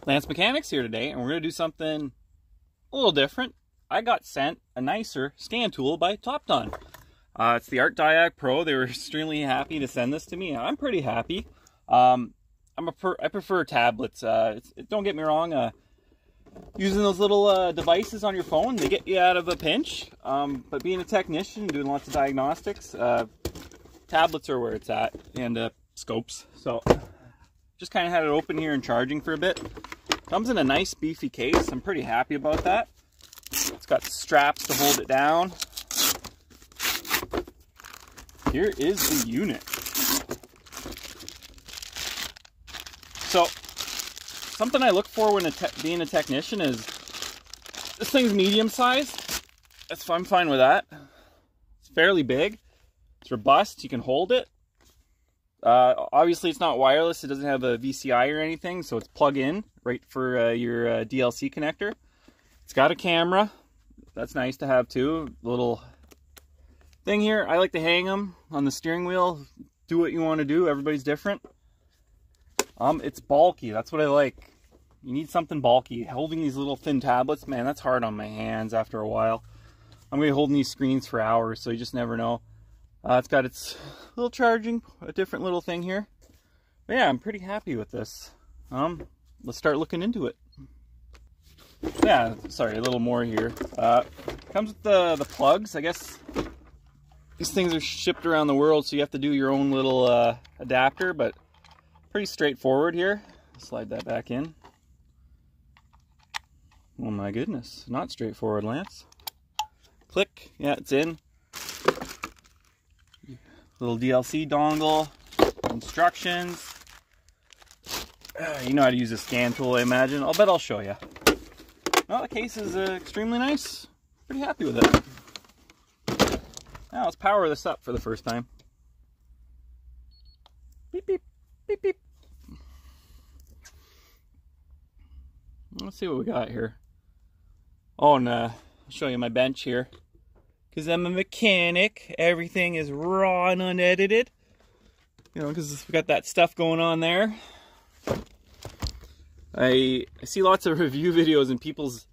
Lance Mechanics here today, and we're going to do something a little different. I got sent a nicer scan tool by Topdon. It's the ART Diag Pro. They were extremely happy to send this to me. I'm pretty happy. I prefer tablets. Don't get me wrong. Using those little devices on your phone, they get you out of a pinch. But being a technician, doing lots of diagnostics, tablets are where it's at, and scopes. So just kind of had it open here and charging for a bit. Comes in a nice beefy case. I'm pretty happy about that. It's got straps to hold it down. Here is the unit. So something I look for when being a technician is this thing's medium sized. I'm fine with that. It's fairly big. It's robust. You can hold it. Obviously, it's not wireless. It doesn't have a VCI or anything, so it's plug-in right for your DLC connector. It's got a camera. That's nice to have too. Little thing here. I like to hang them on the steering wheel. Do what you want to do. Everybody's different. It's bulky. That's what I like. You need something bulky. Holding these little thin tablets, man, that's hard on my hands after a while. I'm going to be holding these screens for hours, so you just never know. It's got its little charging, a different little thing here. But yeah, I'm pretty happy with this. Let's start looking into it. Yeah, sorry, a little more here. Comes with the plugs. I guess these things are shipped around the world, so you have to do your own little adapter, but pretty straightforward here. Slide that back in. Oh my goodness, not straightforward, Lance. Click, yeah, it's in. Little DLC dongle, instructions. You know how to use a scan tool, I imagine. I'll bet I'll show you. Well, the case is extremely nice. Pretty happy with it. Now let's power this up for the first time. Beep, beep, beep, beep. Let's see what we got here. Oh, and I'll show you my bench here. Because I'm a mechanic, everything is raw and unedited. You know, because we got that stuff going on there. I see lots of review videos and people's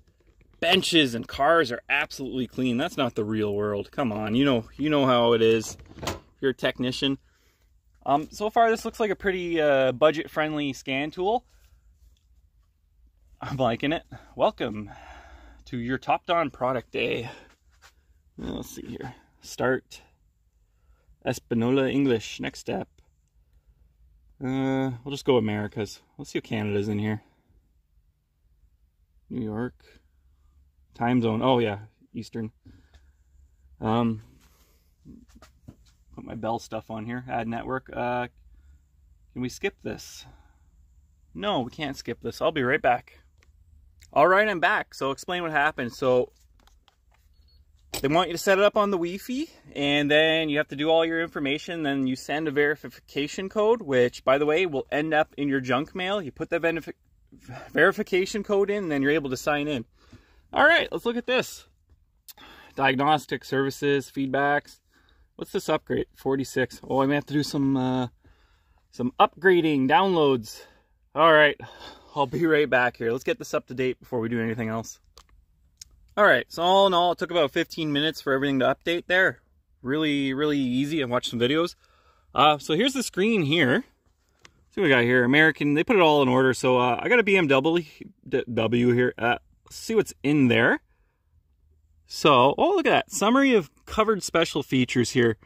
benches and cars are absolutely clean. That's not the real world. Come on, you know how it is. If you're a technician. So far, this looks like a pretty budget-friendly scan tool. I'm liking it. Welcome to your Topdon product day. Let's see here. Start. Espanola English. Next step. We'll just go Americas. Let's see what Canada's in here. New York. Time zone. Oh yeah, Eastern. Put my Bell stuff on here. Add network. Can we skip this? No, we can't skip this. I'll be right back. All right, I'm back. So explain what happened. So they want you to set it up on the Wi-Fi, and then you have to do all your information. Then you send a verification code, which, by the way, will end up in your junk mail. You put that verification code in, and then you're able to sign in. All right, let's look at this. Diagnostic services, feedbacks. What's this upgrade? 46. Oh, I may have to do some upgrading, downloads. All right, I'll be right back here. Let's get this up to date before we do anything else. Alright, so all in all, it took about 15 minutes for everything to update there. Really, really easy. I watched some videos. So here's the screen here. See what we got here. American, they put it all in order. So I got a BMW here. Let's see what's in there. So, oh, look at that. Summary of covered special features here.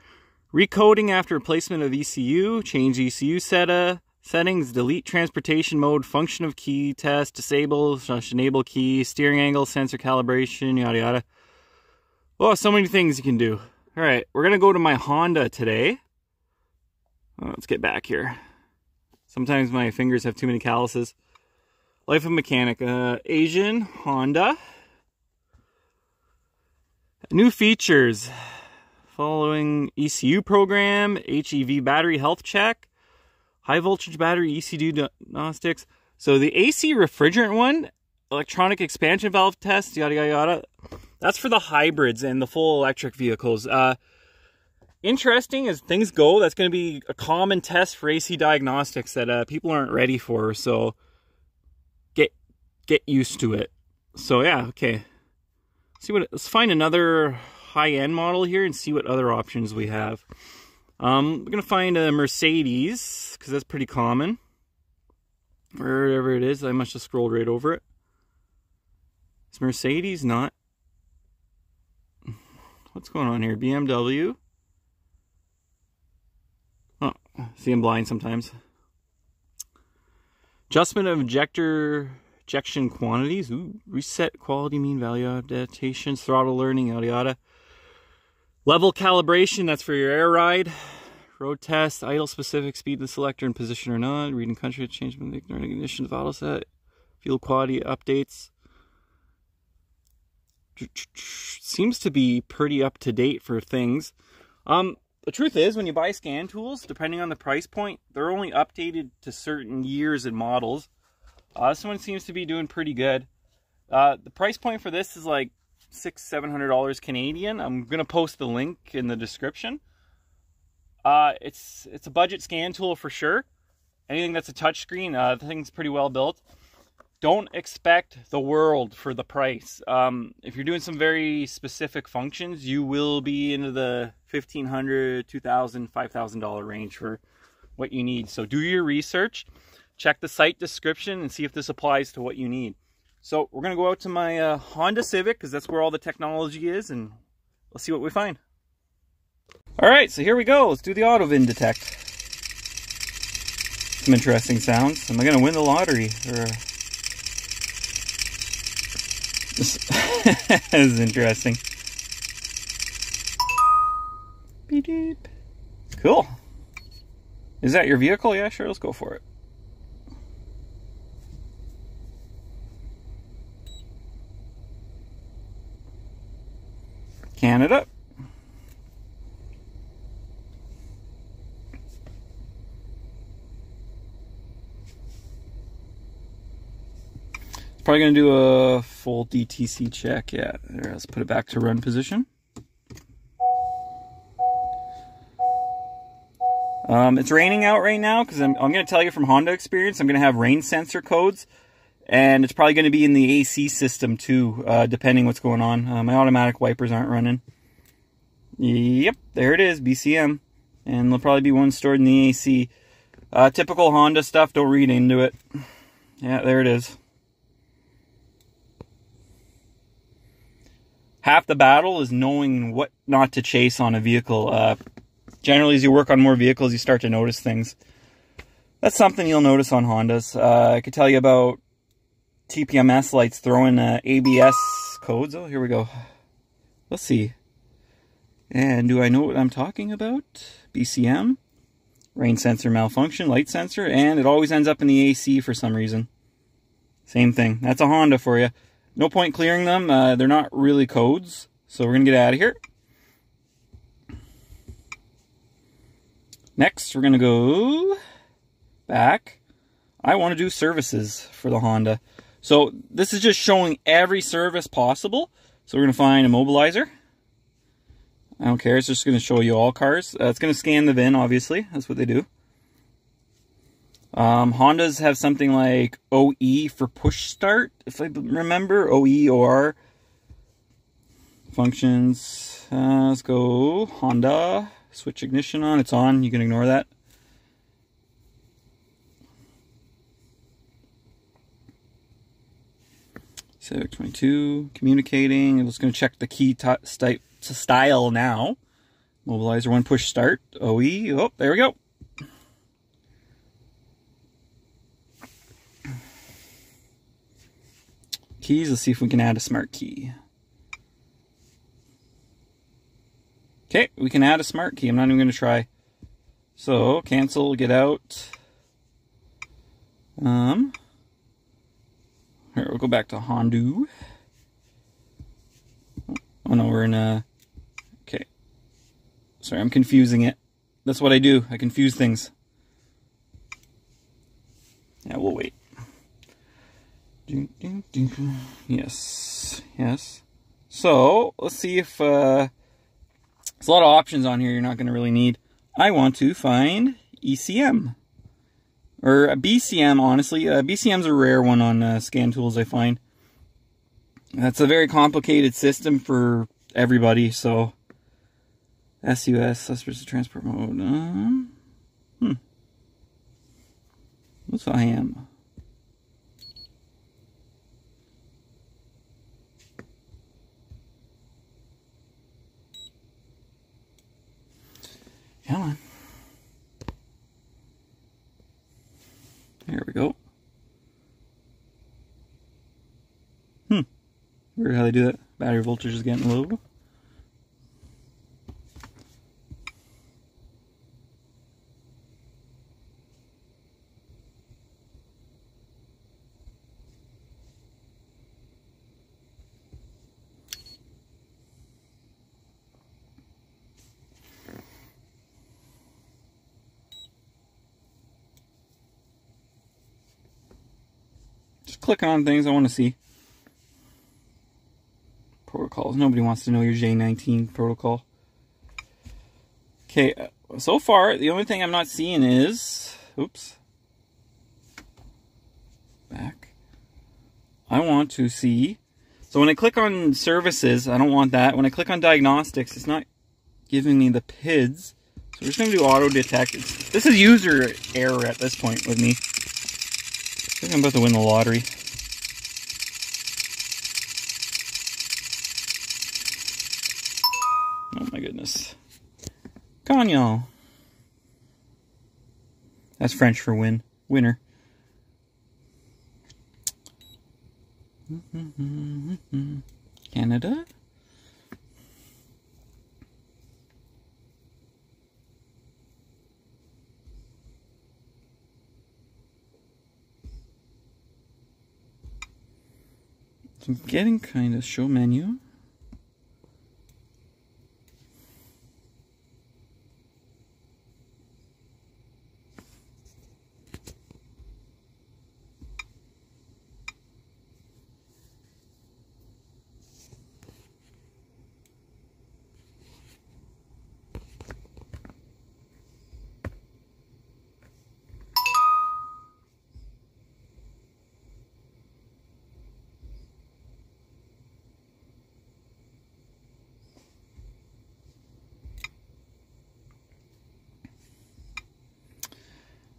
Recoding after replacement of ECU. Change ECU settings, delete transportation mode, function of key, test, disable, enable key, steering angle, sensor calibration, yada yada. Oh, so many things you can do. All right, we're gonna go to my Honda today. Let's get back here. Sometimes my fingers have too many calluses. Life of mechanic, Asian, Honda. New features. Following ECU program, HEV battery health check. High voltage battery, ECU diagnostics. So the AC refrigerant one, electronic expansion valve test, yada, yada, yada. That's for the hybrids and the full electric vehicles. Interesting as things go, that's going to be a common test for AC diagnostics that people aren't ready for. So get get used to it. So yeah, okay. Let's find another high-end model here and see what other options we have. We're gonna find a Mercedes, because that's pretty common. Wherever it is, I must have scrolled right over it. Is Mercedes not? What's going on here? BMW. Oh, see, I'm blind sometimes. Adjustment of ejection quantities. Ooh, reset quality mean value adaptations, throttle learning, yada yada. Level calibration, that's for your air ride. Road test, idle specific speed of the selector and position or not. Reading country change ignition, throttle set, fuel quality updates. Seems to be pretty up to date for things. The truth is, when you buy scan tools, depending on the price point, they're only updated to certain years and models. This one seems to be doing pretty good. The price point for this is like $600-700 Canadian. I'm gonna post the link in the description. It's a budget scan tool for sure. Anything that's a touchscreen, the thing's pretty well built. Don't expect the world for the price. If you're doing some very specific functions, you will be into the $1,500, $2,000, $5,000 range for what you need. So do your research, check the site description, and see if this applies to what you need. So we're gonna go out to my Honda Civic, because that's where all the technology is, and let's see what we find. All right, so here we go. Let's do the Autovin Detect. Some interesting sounds. Am I gonna win the lottery? Or... This is interesting. Beep, beep. Cool. Is that your vehicle? Yeah, sure, let's go for it. Canada. Probably going to do a full DTC check. Yeah, there, let's put it back to run position. It's raining out right now, because I'm going to tell you from Honda experience, I'm going to have rain sensor codes, and it's probably going to be in the AC system too, depending what's going on. My automatic wipers aren't running. Yep, there it is, BCM, and there'll probably be one stored in the AC. Typical Honda stuff, don't read into it. Yeah, there it is. Half the battle is knowing what not to chase on a vehicle. Generally, as you work on more vehicles, you start to notice things. That's something you'll notice on Hondas. I could tell you about TPMS lights throwing ABS codes. Oh, here we go. Let's see. And do I know what I'm talking about? BCM, rain sensor malfunction, light sensor, and it always ends up in the AC for some reason. Same thing. That's a Honda for you. No point clearing them. They're not really codes. So we're going to get out of here. Next, we're going to go back. I want to do services for the Honda. So this is just showing every service possible. So we're going to find immobilizer. I don't care. It's just going to show you all cars. It's going to scan the VIN, obviously. That's what they do. Hondas have something like OE for push start, if I remember. OE, OR. Functions. Let's go Honda. Switch ignition on. It's on. You can ignore that. Civic 22. Communicating. I'm just going to check the key style now. Mobilizer 1 push start. OE. Oh, there we go. Keys, let's see if we can add a smart key. Okay, we can add a smart key. I'm not even going to try. So, cancel, get out. Here, we'll go back to Honda. Oh no, we're in a... Okay. Sorry, I'm confusing it. That's what I do. I confuse things. Yeah, we'll wait. Yes, yes. So, let's see if, there's a lot of options on here you're not going to really need. I want to find ECM. or a BCM, honestly. BCM's a rare one on scan tools, I find. That's a very complicated system for everybody, so SUS, suspicious transport mode. What's IM? Come on. There we go. Weird how they do that. Battery voltage is getting low. Just click on things I want to see. Protocols. Nobody wants to know your J19 protocol. Okay, so far the only thing I'm not seeing is, oops, back. I want to see, so when I click on services, I don't want that. When I click on diagnostics, it's not giving me the PIDs. So we're just going to do auto detect. This is user error at this point with me. I think I'm about to win the lottery. Oh my goodness. Cognac. That's French for win. Winner. Canada? So I'm getting kind of show menu.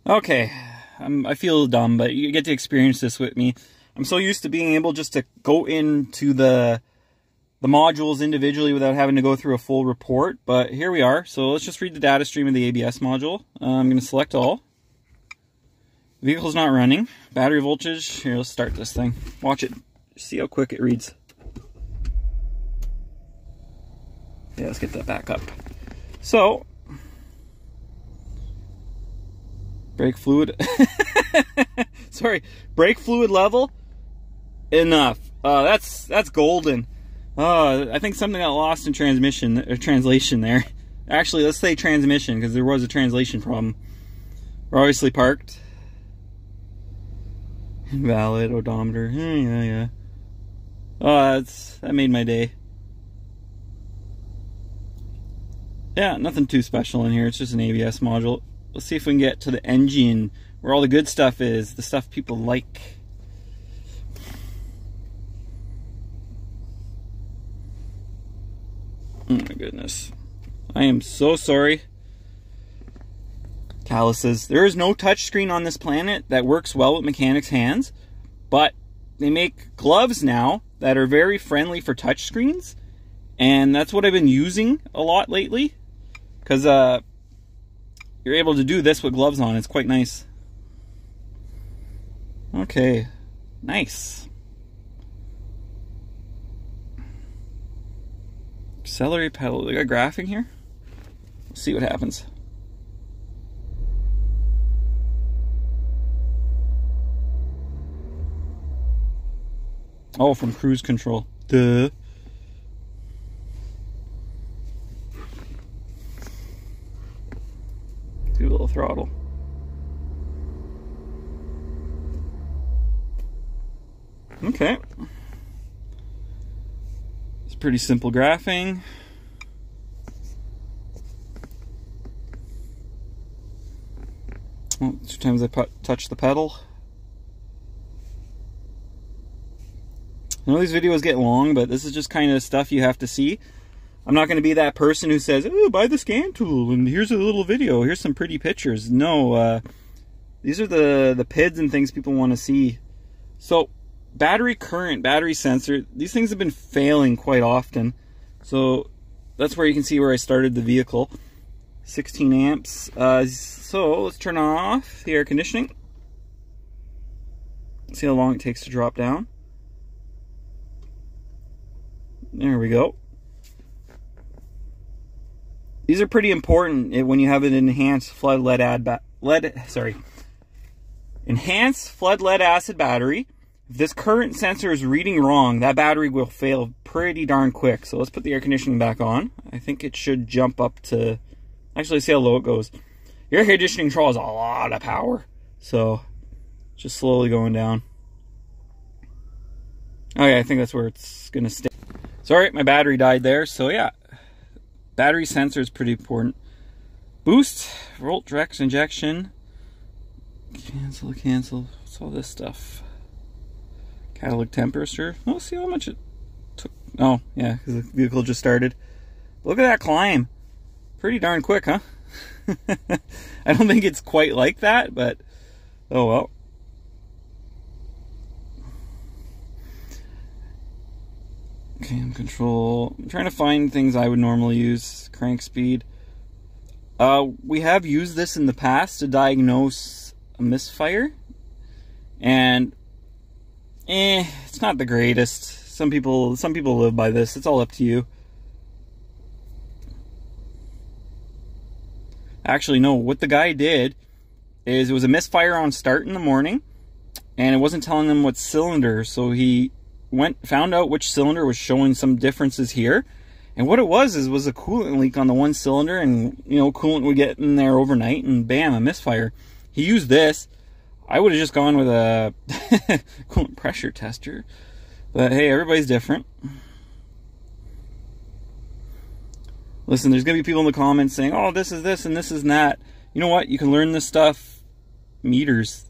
Okay, I feel dumb, but you get to experience this with me. I'm so used to being able just to go into the modules individually without having to go through a full report, but here we are. So let's just read the data stream of the ABS module. I'm going to select all. Vehicle's not running. Battery voltage. Here, let's start this thing. Watch it. See how quick it reads. Yeah, let's get that back up. So, brake fluid. Sorry, brake fluid level. Enough. That's golden. I think something got lost in transmission or translation there. Actually, let's say transmission because there was a translation problem. We're obviously parked. Invalid odometer. Yeah. Oh, that made my day. Yeah, nothing too special in here. It's just an ABS module. Let's see if we can get to the engine, where all the good stuff is, the stuff people like. Oh my goodness. I am so sorry. Calluses. There is no touchscreen on this planet that works well with mechanics' hands, but they make gloves now that are very friendly for touchscreens, and that's what I've been using a lot lately, because you're able to do this with gloves on. It's quite nice. Okay, nice. Celery pedal. They got graphing here. Let's see what happens. Oh, from cruise control. Duh. Do a little throttle. Okay. It's pretty simple graphing. Oh, times I touch the pedal. I know these videos get long, but this is just kind of stuff you have to see. I'm not going to be that person who says, oh, buy the scan tool and here's a little video, here's some pretty pictures. No, these are the PIDs and things people want to see. So battery current, battery sensor, these things have been failing quite often. So that's where you can see where I started the vehicle. 16 amps. So let's turn off the air conditioning. See how long it takes to drop down. There we go. These are pretty important when you have an enhanced flood enhanced flood lead acid battery. If this current sensor is reading wrong, that battery will fail pretty darn quick. So let's put the air conditioning back on. I think it should jump up to, actually see how low it goes. Your air conditioning draws a lot of power, so just slowly going down. Okay, I think that's where it's gonna stay. Sorry, my battery died there, so yeah. Battery sensor is pretty important. Boost, volt direct injection, cancel, what's all this stuff? Catalytic temperature. Oh, see how much it took. Oh, yeah, because the vehicle just started. Look at that climb. Pretty darn quick, huh? I don't think it's quite like that, but oh well. Cam control. I'm trying to find things I would normally use. Crank speed. We have used this in the past to diagnose a misfire, and it's not the greatest. Some people live by this. It's all up to you. Actually, no. What the guy did is it was a misfire on start in the morning, and it wasn't telling them what cylinder. So he found out which cylinder was showing some differences here, and what it was a coolant leak on the one cylinder, and you know, coolant would get in there overnight, and bam, a misfire. He used this. I would have just gone with a coolant pressure tester, but hey, everybody's different. Listen, there's gonna be people in the comments saying, oh, this is this and this is that. You know what? You can learn this stuff. Meters.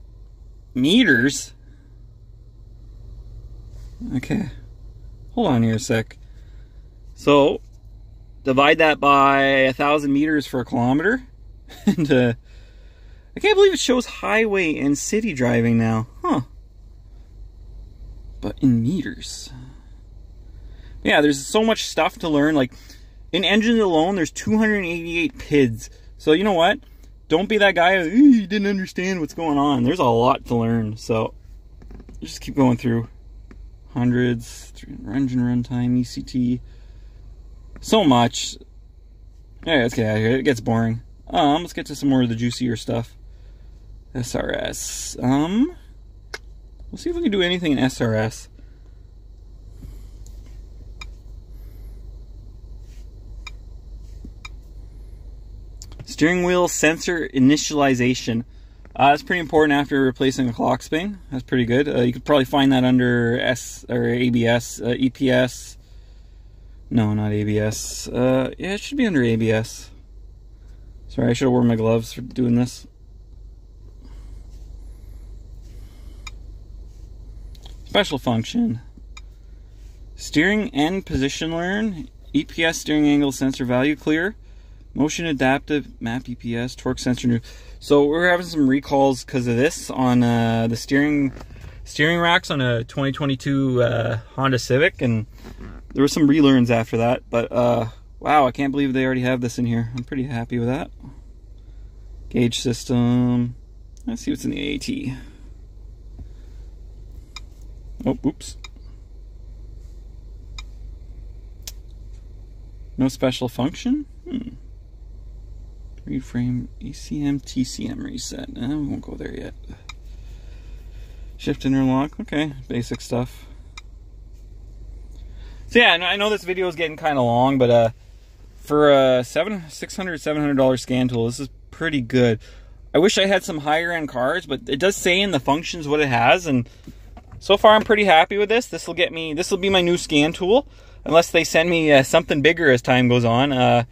Okay, hold on here a sec. So divide that by 1,000 meters for a kilometer, and I can't believe it shows highway and city driving now, huh? But in meters. Yeah, there's so much stuff to learn. Like in engines alone, there's 288 PIDs. So you know what? Don't be that guy who you didn't understand what's going on. There's a lot to learn. So just keep going through. Hundreds, engine runtime, ECT, so much. Yeah, let's get out of here. It gets boring. Let's get to some more of the juicier stuff. SRS. We'll see if we can do anything in SRS. Steering wheel sensor initialization. That's pretty important after replacing a clock spring. That's pretty good. You could probably find that under ABS, EPS. No, not ABS. Yeah, it should be under ABS. Sorry, I should have worn my gloves for doing this. Special function. Steering and position learn. EPS steering angle sensor value clear. Motion adaptive map EPS torque sensor new. So we're having some recalls because of this on the steering racks on a 2022 Honda Civic, and there were some relearns after that. But wow, I can't believe they already have this in here. I'm pretty happy with that. Gauge system. Let's see what's in the AT. Oh, oops. No special function. Read frame, ECM, TCM reset. We won't go there yet. Shift interlock. Okay, basic stuff. So yeah, I know this video is getting kind of long, but for a $700 scan tool, this is pretty good. I wish I had some higher end cars, but it does say in the functions what it has, and so far I'm pretty happy with this. This will be my new scan tool, unless they send me something bigger as time goes on.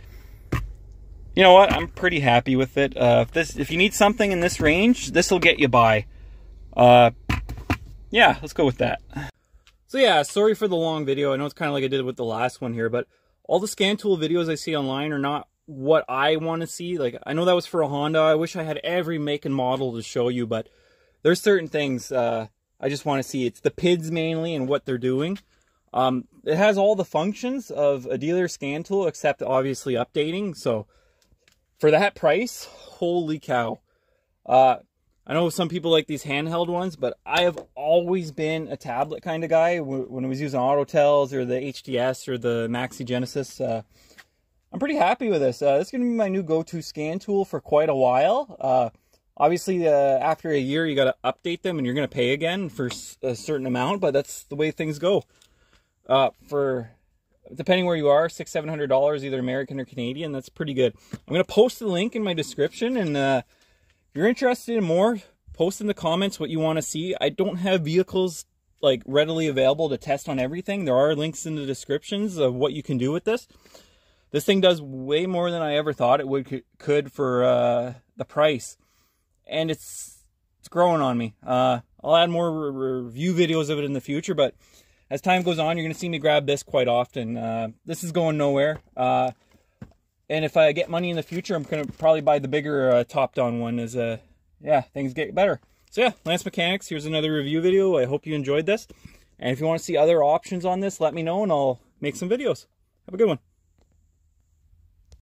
you know what? I'm pretty happy with it. If you need something in this range, this will get you by. Yeah, let's go with that. So yeah, sorry for the long video. I know it's kind of like I did with the last one here, but all the scan tool videos I see online are not what I want to see. Like, I know that was for a Honda. I wish I had every make and model to show you, but there's certain things I just want to see. It's the PIDs mainly and what they're doing. It has all the functions of a dealer scan tool except obviously updating. So for that price, holy cow. I know some people like these handheld ones, but I have always been a tablet kind of guy. When I was using Autotels or the HDS or the Maxi Genesis, I'm pretty happy with this. This is going to be my new go-to scan tool for quite a while. Obviously, after a year, you got to update them and you're going to pay again for a certain amount, but that's the way things go. For depending where you are, $600-700, either American or Canadian, that's pretty good. I'm going to post the link in my description, and if you're interested in more, post in the comments what you want to see. I don't have vehicles like readily available to test on everything. There are links in the descriptions of what you can do with this. This thing does way more than I ever thought it could for the price, and it's growing on me. I'll add more review videos of it in the future, but as time goes on, you're going to see me grab this quite often. This is going nowhere. And if I get money in the future, I'm going to probably buy the bigger Topdon one as, yeah, things get better. So yeah, Lance Mechanics, here's another review video. I hope you enjoyed this. And if you want to see other options on this, let me know and I'll make some videos. Have a good one.